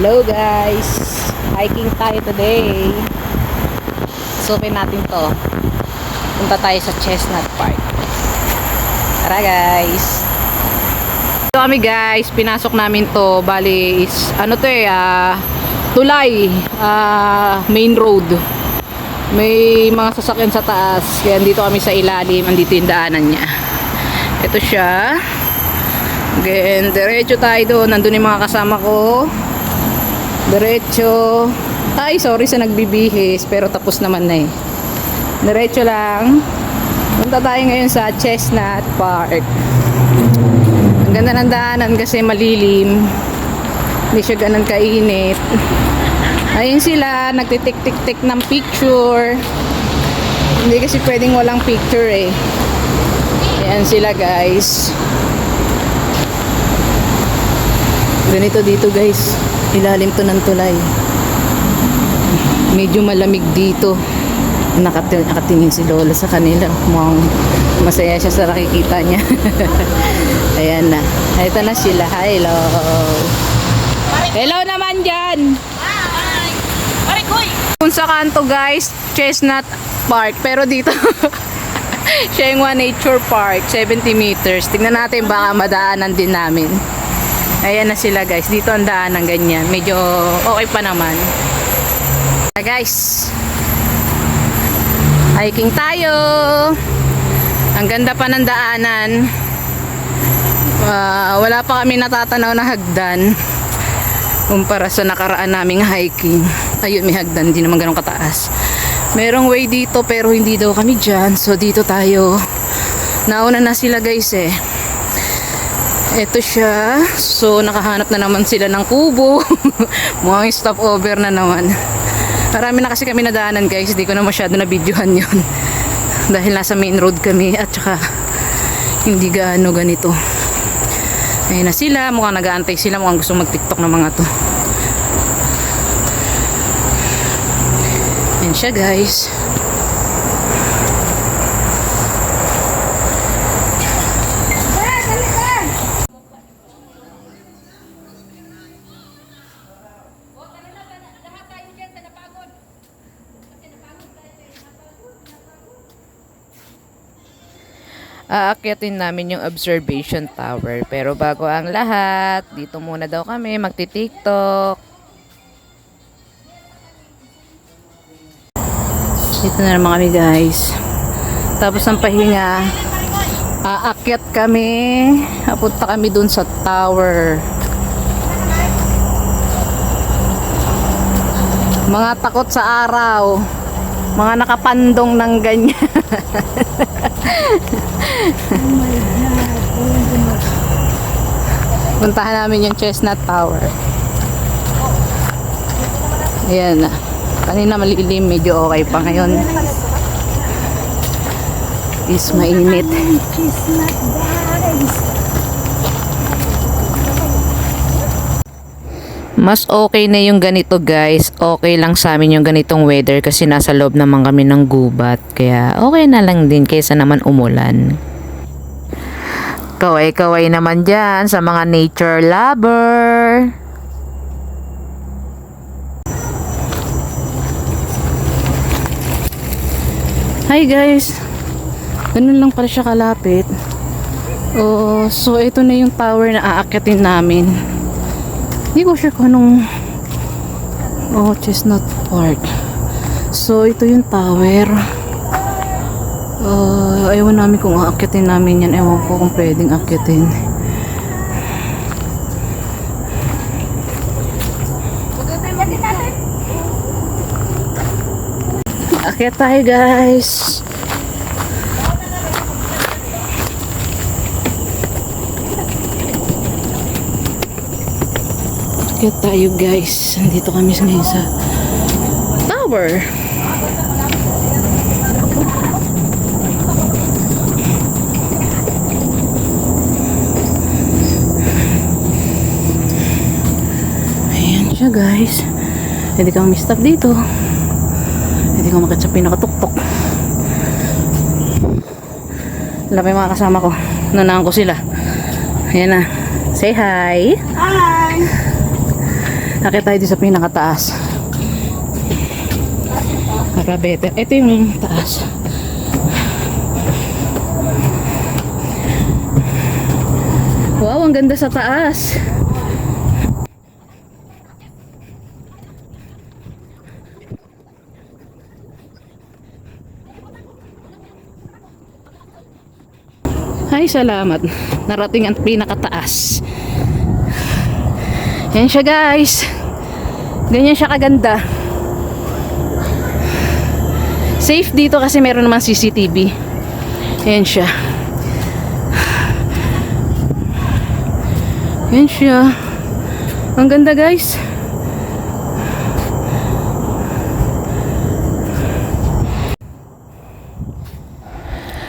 Hello guys, hiking tayo today. Sukin natin to. Punta tayo sa Chestnut Park. Tara guys. Ito kami guys, pinasok namin to. Bali is ano to tulay, main road. May mga sasakyan sa taas, kaya dito kami sa ilalim. Andito yung daanan niya. Ito siya. Again, diretso tayo doon. Nandun yung mga kasama ko. Diretso. Ay, sorry sa nagbibihis, pero tapos naman na eh. Diretso lang. Punta tayo ngayon sa Chestnut Park. Ang ganda ng daanan kasi malilim. Hindi siya ganun kainit. Ayun sila, nagtitik-tik-tik ng picture. Hindi kasi pwedeng walang picture eh. Ayan sila guys. Ganito dito guys. Ilalim to ng tulay. Medyo malamig dito. Nakatingin si Lola sa kanila. Mukhang masaya siya sa nakikita niya. Ayan na. Ito na sila. Hello. Hello naman dyan. Kung sa kanto guys, Chestnut Park. Pero dito siya yung Nature Park, 70 meters. Tignan natin baka madaanan din namin. Ayan na sila guys. Dito ang daanan ganyan. Medyo okay pa naman. Guys, hiking tayo. Ang ganda pa ng daanan. Wala pa kami natatanaw na hagdan kumpara sa nakaraan naming hiking. Ayun, may hagdan. Hindi naman ganun kataas. Merong way dito pero hindi daw kami dyan. So dito tayo. Nauna na sila guys eh. Ito siya. So nakahanap na naman sila ng kubo. Mukhang stopover na naman. Marami na kasi kami nadaanan guys. Hindi ko na masyado na videohan yun. Dahil nasa main road kami. At saka hindi gaano ganito. Ayun na sila. Mukhang nag-aantay sila. Mukhang gusto mag-tiktok ng mga to. Ayan siya guys. Aakyatin namin yung observation tower. Pero bago ang lahat, dito muna daw kami magti-tiktok. Dito na naman kami guys. Tapos ng pahinga, aakyat kami. Apunta kami dun sa tower. Mga takot sa araw. Mga nakapandong ng ganyan. Oh my God. Puntahan namin yung Chestnut Tower. Ayan na. Kanina malilim, medyo okay pa ngayon. Is mainit. Chestnut guys. Mas okay na yung ganito guys. Okay lang sa amin yung ganitong weather kasi nasa loob naman kami ng gubat. Kaya okay na lang din kaysa naman umulan. Kaway-kaway naman dyan sa mga nature lover. Hi guys. Ganun lang pala siya kalapit. So ito na yung tower na aakyatin namin. Hindi ko sure kung anong Chestnut Park. So ito yung tower. Ewan namin kung aakyatin namin yan. Ewan ko kung pwedeng akyatin. Akyat tayo guys. Akyat tayo guys. Nandito kami ngayon sa tower. Ayan siya guys. Pwede kang stop dito. Pwede kang makit sa pinakatuktok. Wala pa yung mga kasama ko. Nanaan ko sila. Ayan na. Say hi. Hi. Akit tayo dito sa pinakataas. Para better. Ito yung taas. Wow, ang ganda sa taas. Ay, salamat. Narating ang pinakataas. Yan siya, guys. Ganyan siya kaganda. Safe dito kasi meron naman CCTV. Yan siya. Yan siya. Ang ganda, guys.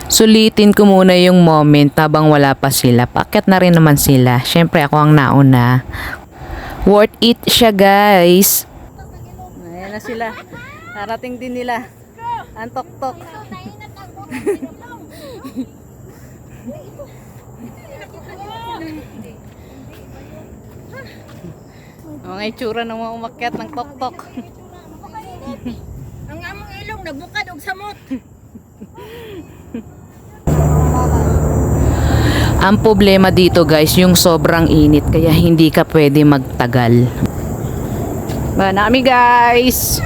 Sulitin ko muna yung moment habang wala pa sila. Paakyat na rin naman sila. Syempre ako ang nauna. Worth it siya, guys. Ayan na sila. Narating din nila. Ang tok-tok. Mga itsura ng mga umakyat ng tok-tok. Ang among ilong nabukad og samot. Ang problema dito, guys, yung sobrang init. Kaya hindi ka pwede magtagal. Ba nami, guys.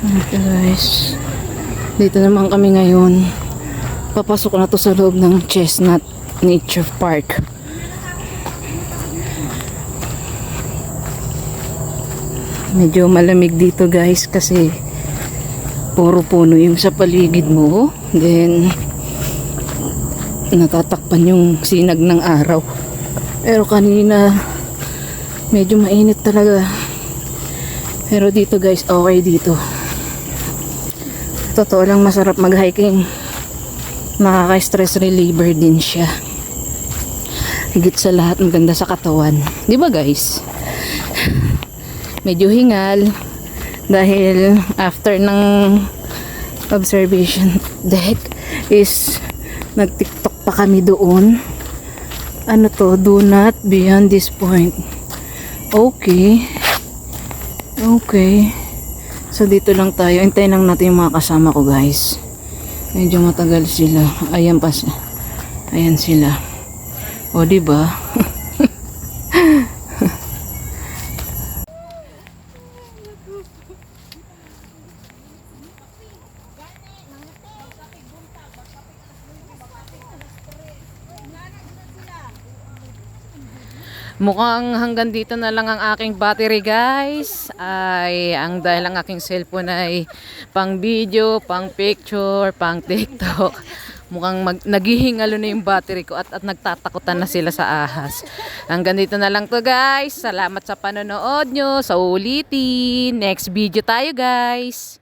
Okay, guys. Dito naman kami ngayon. Papasok na to sa loob ng Chestnut Nature Park. Medyo malamig dito, guys, kasi puro puno yung sa paligid mo. Then natatakpan yung sinag ng araw. Pero kanina medyo mainit talaga. Pero dito, guys, okay dito. Totoo lang, masarap mag-hiking. Nakaka-stress reliever din siya. Higit sa lahat, maganda sa katawan. Di ba, guys? Medyo hingal dahil after ng observation deck is nag-tiktok pa kami doon. Ano to? Do not beyond this point. Okay. Okay. So dito lang tayo. Hintayin lang natin yung mga kasama ko, guys. Medyo matagal sila. Ayan pa. Ayan sila. O, diba? Mukhang hanggang dito na lang ang aking battery, guys. Ay, ang dahil ang aking cellphone ay pang video, pang picture, pang TikTok. Mukhang naghihingalo na yung battery ko at nagtatakutan na sila sa ahas. Hanggang dito na lang to, guys. Salamat sa panonood nyo. Sa ulitin. Next video tayo, guys.